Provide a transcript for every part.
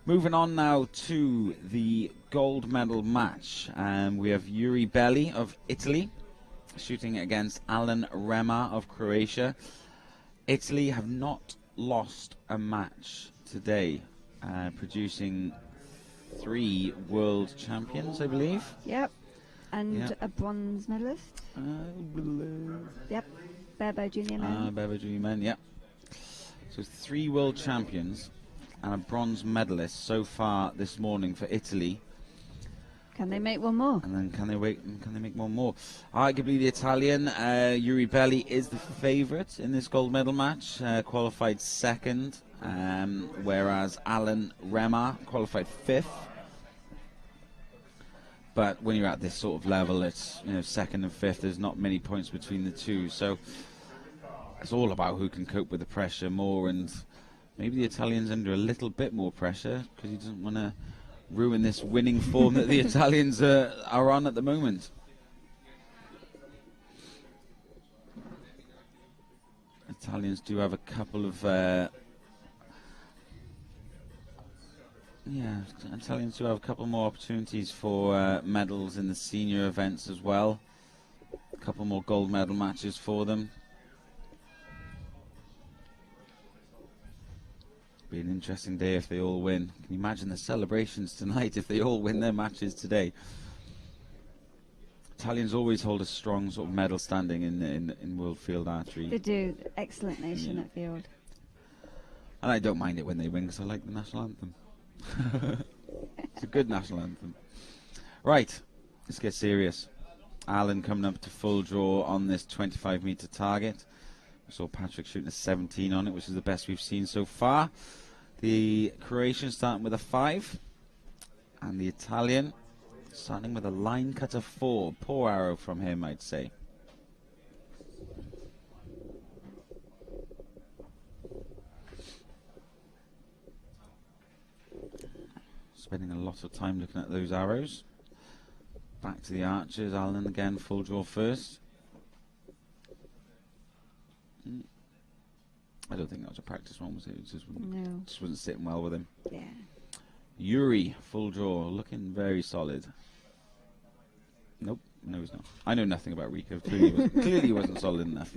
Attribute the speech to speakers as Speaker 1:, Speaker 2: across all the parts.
Speaker 1: Moving on now to the gold medal match. We have Yuri Belli of Italy shooting against Alan Rema of Croatia. Italy have not lost a match today, producing 3 world champions, I believe.
Speaker 2: Yep. And a bronze medalist. Yep. Barebow Junior Men.
Speaker 1: Barebow Junior Men, yep. So 3 world champions and a bronze medalist so far this morning for Italy.
Speaker 2: Can they make one more?
Speaker 1: And then can they make one more? Arguably the Italian, Yuri Belli, is the favourite in this gold medal match, qualified second, whereas Alan Rema qualified 5th. But when you're at this sort of level, it's second and 5th. There's not many points between the two, so it's all about who can cope with the pressure more. And maybe the Italian's under a little bit more pressure because he doesn't want to ruin this winning form that the Italians are on at the moment. Italians do have a couple of Italians do have a couple more opportunities for medals in the senior events as well. A couple more gold medal matches for them. Be an interesting day if they all win. Can you imagine the celebrations tonight if they all win their matches today? Italians always hold a strong sort of medal standing in world field archery.
Speaker 2: They do. Excellent nation at field.
Speaker 1: And I don't mind it when they win because I like the national anthem. It's a good national anthem. Right, let's get serious. Alan coming up to full draw on this 25-metre target. We saw Patrick shooting a 17 on it, which is the best we've seen so far. The Croatian starting with a 5. And the Italian starting with a line cutter 4. Poor arrow from him, I'd say. Spending a lot of time looking at those arrows. Back to the archers. Alan again, full draw first. I don't think that was a practice one, was it? It just wasn't sitting well with him.
Speaker 2: Yeah.
Speaker 1: Yuri, full draw, looking very solid. Nope, no he's not. I know nothing about Rico. Clearly he wasn't solid enough.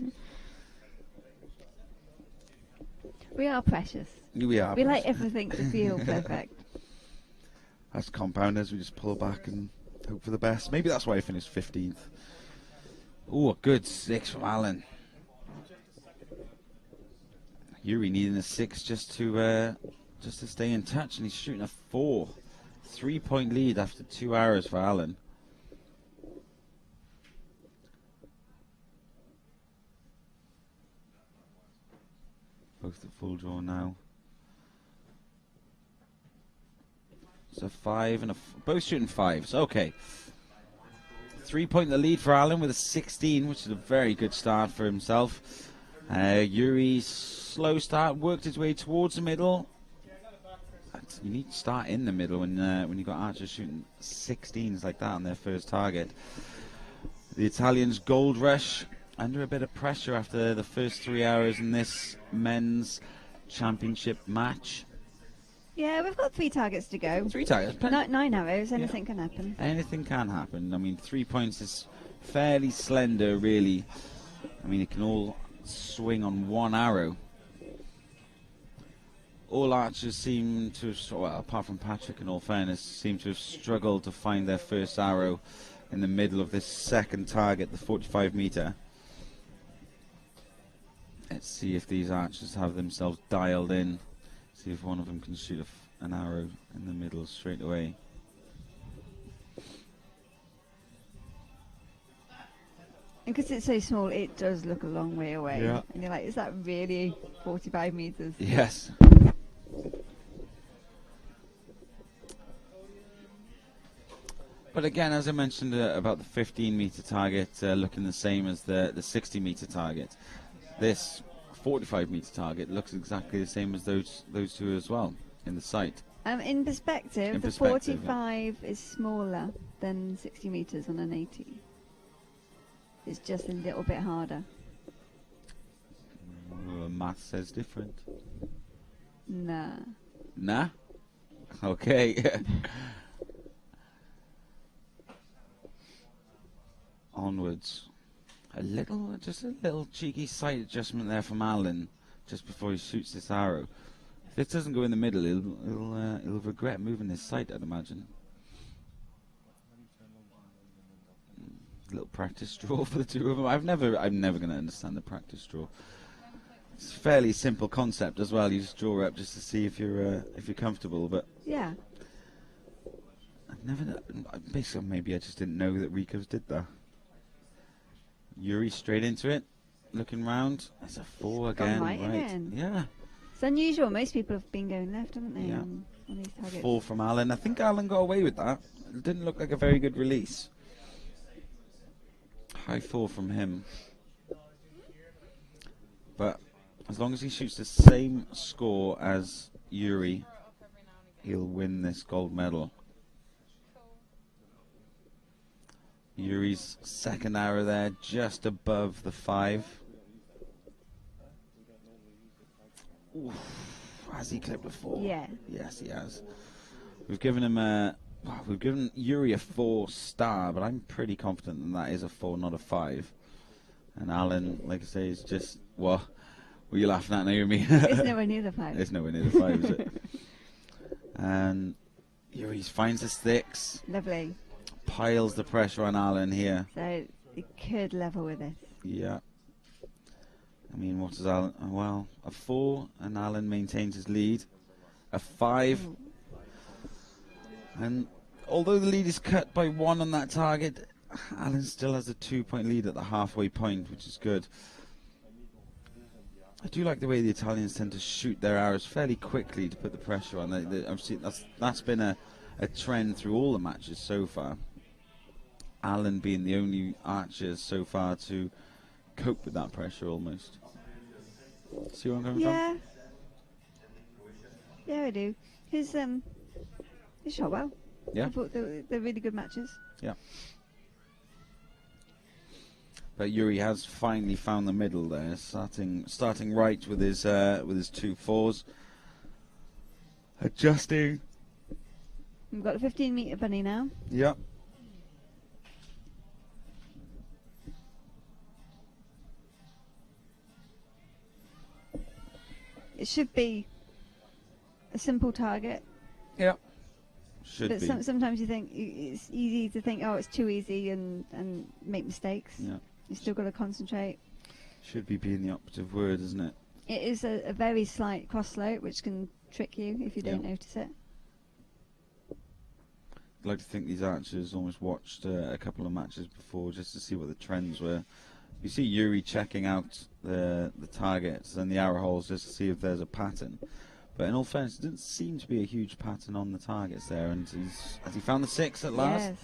Speaker 2: We are precious.
Speaker 1: We are.
Speaker 2: We like everything to feel perfect.
Speaker 1: As compounders, we just pull back and hope for the best. Maybe that's why I finished 15th. Oh, a good 6 from Alan. Yuri needing a 6 just to stay in touch, and he's shooting a 4. 3-point lead after 2 arrows for Alan. Both at full draw now. So 5 and both shooting 5s. Okay. 3-point the lead for Alan with a 16, which is a very good start for himself. Yuri's slow start, worked his way towards the middle. You need to start in the middle when you've got archers shooting 16s like that on their first target. The Italians gold rush under a bit of pressure after the first 3 hours in this men's championship match.
Speaker 2: Yeah, we've got 3 targets to go.
Speaker 1: 3 targets?
Speaker 2: 9 arrows, anything can happen.
Speaker 1: Anything can happen. I mean, 3 points is fairly slender, really. I mean, it can all swing on 1 arrow. All archers seem to have, well, apart from Patrick in all fairness, seem to have struggled to find their first arrow in the middle of this second target, the 45-metre. Let's see if these archers have themselves dialed in. See if one of them can shoot an arrow in the middle straight away.
Speaker 2: And because it's so small, it does look a long way away.
Speaker 1: Yeah.
Speaker 2: And you're like, is that really 45 meters?
Speaker 1: Yes. But again, as I mentioned about the 15-meter target looking the same as the 60-meter target, this 45-meter target looks exactly the same as those two as well in the sight.
Speaker 2: In perspective, the 45 is smaller than 60 meters on an 80. It's just a little bit harder.
Speaker 1: Math says different.
Speaker 2: Nah.
Speaker 1: Nah? Okay. Onwards. Just a little cheeky sight adjustment there from Alan just before he shoots this arrow. If this doesn't go in the middle, he'll regret moving his sight, I'd imagine. Little practice draw for the two of them. I'm never going to understand the practice draw. It's a fairly simple concept as well. You just draw up just to see if you're comfortable. But
Speaker 2: yeah,
Speaker 1: basically, maybe I just didn't know that Ricos did that. Yuri straight into it, looking round. It's a 4 again.
Speaker 2: Right again.
Speaker 1: Yeah.
Speaker 2: It's unusual. Most people have been going left, haven't they?
Speaker 1: Yeah.
Speaker 2: On these targets.
Speaker 1: 4 from Alan. I think Alan got away with that. It didn't look like a very good release. High 4 from him. But as long as he shoots the same score as Yuri, he'll win this gold medal. Yuri's second arrow there, just above the 5. Oof. Has he clipped a 4?
Speaker 2: Yeah.
Speaker 1: Yes, he has. We've given Yuri a 4 star, but I'm pretty confident that is a 4, not a 5. And Alan, like I say, is just, what were you laughing at, Naomi?
Speaker 2: It's nowhere near the 5.
Speaker 1: It's nowhere near the 5, is it? And Yuri finds the 6.
Speaker 2: Lovely.
Speaker 1: Piles the pressure on Alan here.
Speaker 2: So it could level with this.
Speaker 1: Yeah. I mean, what does Alan... Well, a 4, and Alan maintains his lead. A 5.
Speaker 2: Ooh.
Speaker 1: And although the lead is cut by 1 on that target, Alan still has a 2-point lead at the halfway point, which is good. I do like the way the Italians tend to shoot their arrows fairly quickly to put the pressure on. I've seen that's been a trend through all the matches so far. Alan being the only archer so far to cope with that pressure almost. See where I'm coming from?
Speaker 2: Yeah, I do. His shot well.
Speaker 1: Yeah.
Speaker 2: I thought they're really good matches.
Speaker 1: Yeah. But Yuri has finally found the middle there, starting right with his 2 4s. Adjusting.
Speaker 2: We've got a 15-meter bunny now.
Speaker 1: Yep.
Speaker 2: It should be a simple target.
Speaker 1: Yep. Should
Speaker 2: but
Speaker 1: be.
Speaker 2: Sometimes you think it's easy to think, oh, it's too easy and make mistakes.
Speaker 1: Yeah.
Speaker 2: You still got to concentrate.
Speaker 1: Should be being the operative word, isn't it?
Speaker 2: It is a very slight cross slope, which can trick you if you don't notice it.
Speaker 1: I'd like to think these archers almost watched a couple of matches before just to see what the trends were. You see Yuri checking out the targets and the arrow holes just to see if there's a pattern. But in all fairness, there didn't seem to be a huge pattern on the targets there. And has he found the 6 at last?
Speaker 2: Yes.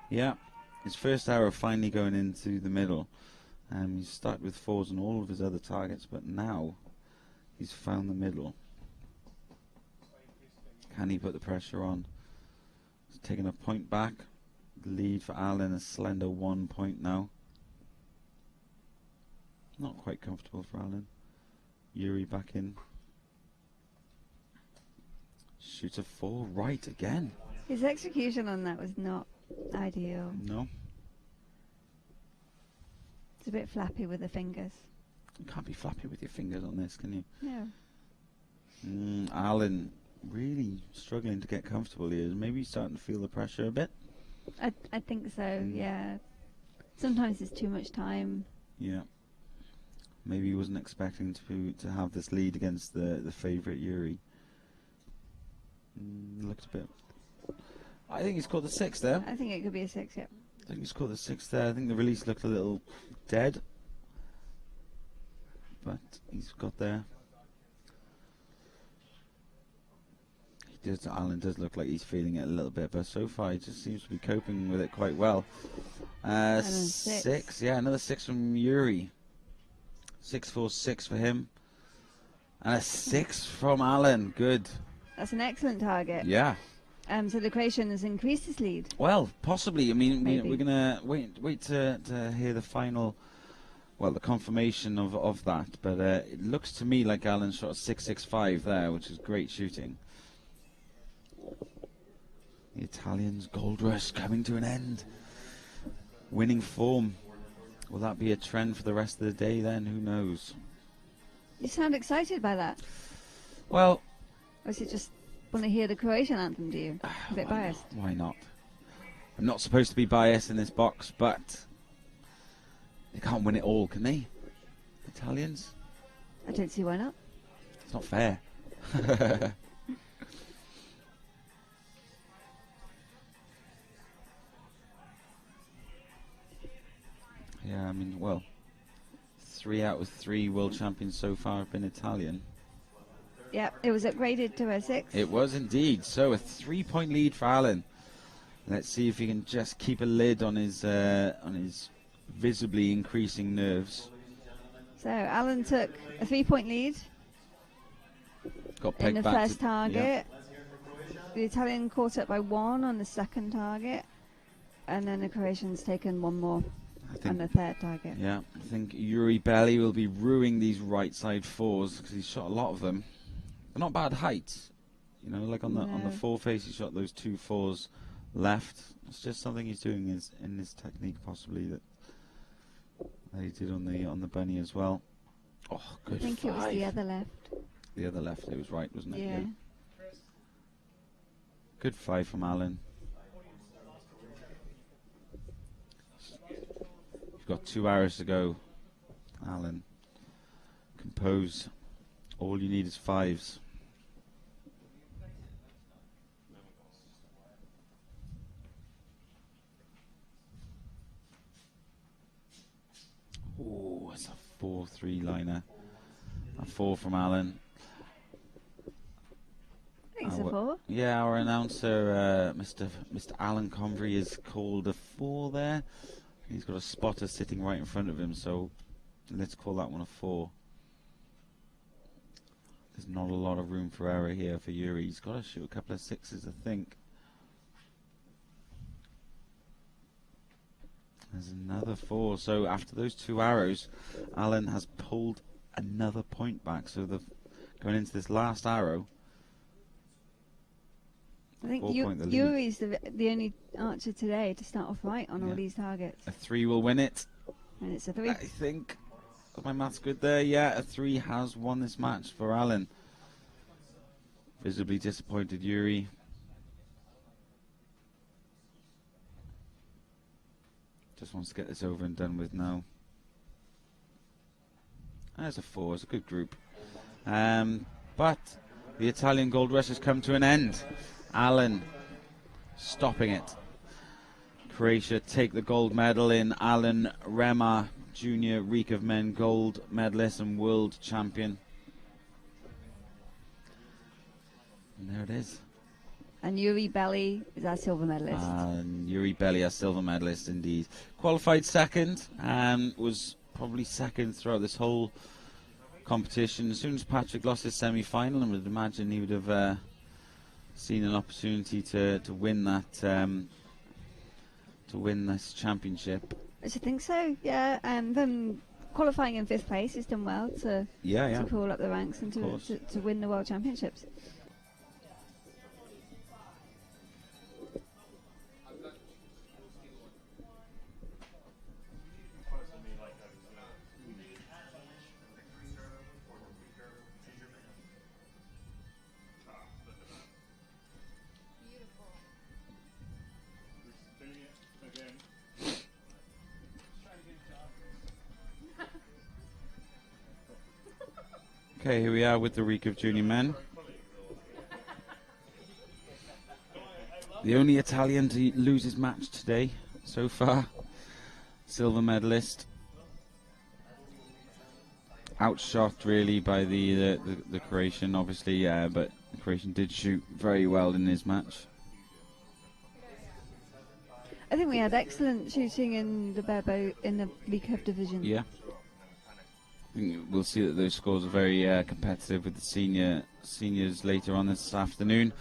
Speaker 1: Yeah. His first arrow finally going into the middle. He's started with 4s on all of his other targets, but now he's found the middle. Can he put the pressure on? He's taking a point back. The lead for Alan, a slender 1 point now. Not quite comfortable for Alan. Yuri back in. Shoots a 4 right again.
Speaker 2: His execution on that was not ideal.
Speaker 1: No.
Speaker 2: It's a bit flappy with the fingers.
Speaker 1: You can't be flappy with your fingers on this, can you?
Speaker 2: No.
Speaker 1: Alan really struggling to get comfortable here. Maybe he's starting to feel the pressure a bit.
Speaker 2: I think so, yeah. Sometimes it's too much time.
Speaker 1: Yeah. Maybe he wasn't expecting to have this lead against the favourite Yuri. Looked a bit... I think he's caught the 6 there.
Speaker 2: I think it could be a 6, yeah.
Speaker 1: I think he's caught the 6 there. I think the release looked a little dead. But he's got there. Alan does look like he's feeling it a little bit, but so far he just seems to be coping with it quite well. 6, yeah, another 6 from Yuri. 6-4-6 for him. And a 6 from Alan. Good.
Speaker 2: That's an excellent target.
Speaker 1: Yeah.
Speaker 2: So the Croatian has increased his lead.
Speaker 1: Well, possibly. I mean,
Speaker 2: Maybe.
Speaker 1: we're gonna wait to hear the final, well, the confirmation of that. But it looks to me like Alan shot a 6.65 there, which is great shooting. The Italians' gold rush coming to an end. Winning form. Will that be a trend for the rest of the day then? Who knows?
Speaker 2: You sound excited by that.
Speaker 1: Well...
Speaker 2: Or is it just want to hear the Croatian anthem, do you? A bit biased.
Speaker 1: Why not? I'm not supposed to be biased in this box, but they can't win it all, can they? Italians?
Speaker 2: I don't see why not.
Speaker 1: It's not fair. Yeah, I mean, well, 3 out of 3 world champions so far have been Italian.
Speaker 2: Yeah, it was upgraded to a 6.
Speaker 1: It was indeed. So a 3-point lead for Alan. Let's see if he can just keep a lid on his visibly increasing nerves.
Speaker 2: So Alan took a 3-point lead
Speaker 1: Got
Speaker 2: in the
Speaker 1: pegged back
Speaker 2: first target. Yeah. The Italian caught up by 1 on the second target, and then the Croatian's taken 1 more on the third target.
Speaker 1: Yeah, I think Yuri Belly will be ruining these right side 4s because he's shot a lot of them. They're not bad heights, you know, like on the 4 face he shot those 2 4s left. It's just something he's doing in his technique possibly that he did on the bunny as well. Oh, good. I
Speaker 2: think 5. It was the other left.
Speaker 1: The other left, it was right, wasn't it?
Speaker 2: Yeah.
Speaker 1: Good 5 from Alan. You've got 2 hours to go, Alan. Compose. All you need is 5s. Oh, it's a 4-3 liner. A 4 from Alan.
Speaker 2: I think it's a 4.
Speaker 1: Yeah, our announcer, Mr. Alan Convery, has called a 4 there. He's got a spotter sitting right in front of him, so let's call that one a 4. There's not a lot of room for error here for Yuri. He's got to shoot a couple of 6s, I think. There's another 4. So after those 2 arrows, Alan has pulled another point back. So going into this last arrow,
Speaker 2: I think Yuri's the only archer today to start off right on all these targets.
Speaker 1: A 3 will win it.
Speaker 2: And it's a 3.
Speaker 1: I think. Is my maths good there? Yeah, a 3 has won this match for Alan. Visibly disappointed Yuri. Just wants to get this over and done with now. There's a 4. It's a good group. But the Italian gold rush has come to an end. Alan stopping it. Croatia take the gold medal in Alan Remar, Junior Reek of Men gold medalist and world champion. And there it is.
Speaker 2: And Yuri Belly is our silver medalist.
Speaker 1: And Yuri Belly, our silver medalist indeed. Qualified second and was probably second throughout this whole competition. As soon as Patrick lost his semi-final, I would imagine he would have seen an opportunity to win that to win this championship.
Speaker 2: I should think so, yeah. And then qualifying in 5th place, he's done well to crawl up the ranks and to win the World Championships.
Speaker 1: Okay, here we are with the Reek of Junior Men. The only Italian to lose his match today so far. Silver medalist. Outshot really by the Croatian, obviously, but the Croatian did shoot very well in his match.
Speaker 2: I think we had excellent shooting in the bareboat in the League Cup division.
Speaker 1: Yeah. We'll see that those scores are very competitive with the seniors later on this afternoon.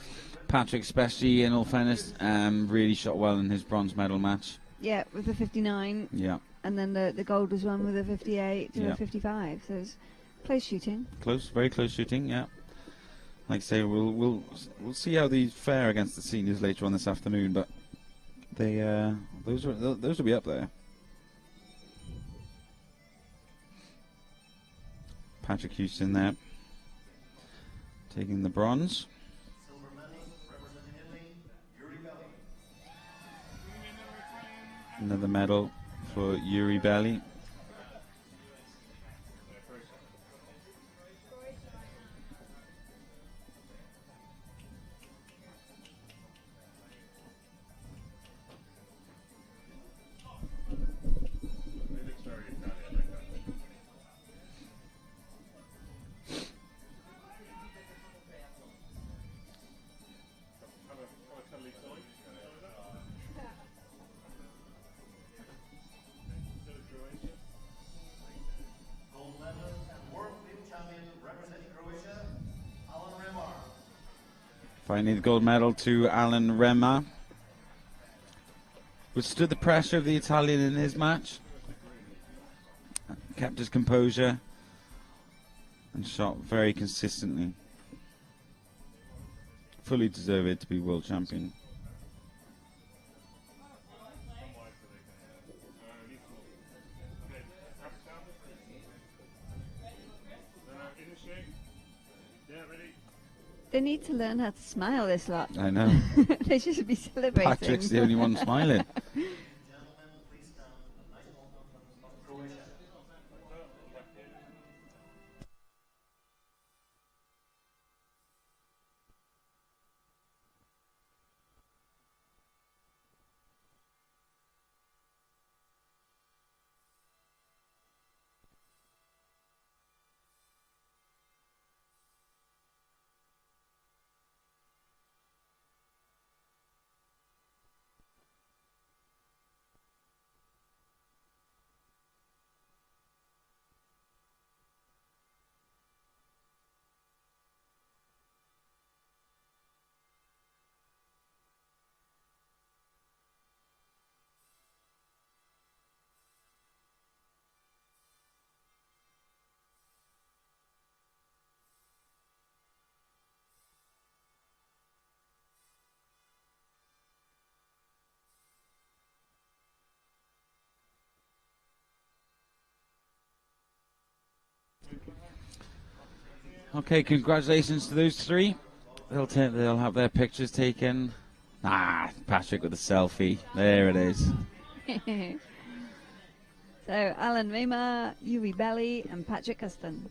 Speaker 1: Patrick, especially in all fairness, really shot well in his bronze medal match.
Speaker 2: Yeah, with the 59.
Speaker 1: Yeah.
Speaker 2: And then the gold was won with a 58 to a 55. So it was close shooting.
Speaker 1: Close, very close shooting, yeah. like I say, we'll see how these fare against the seniors later on this afternoon. But they those will be up there. Patrick Houston there, taking the bronze. Another medal for Yuri Belli. Finally, the gold medal to Alan Rema. Withstood the pressure of the Italian in his match. Kept his composure and shot very consistently. Fully deserved to be world champion.
Speaker 2: They need to learn how to smile, this lot.
Speaker 1: I know.
Speaker 2: They should be celebrating.
Speaker 1: Patrick's the only one smiling. Okay, congratulations to those three. They'll have their pictures taken. Patrick with a selfie. There it is.
Speaker 2: So Alan Rema, Yuri Belli, and Patrick Huston.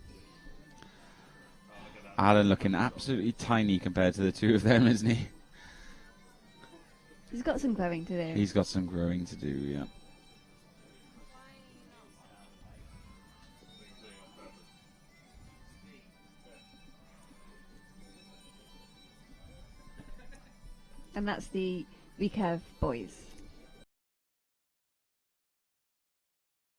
Speaker 1: Alan looking absolutely tiny compared to the two of them, isn't he?
Speaker 2: He's got some growing to do.
Speaker 1: He's got some growing to do, yeah.
Speaker 2: And that's the recurve boys.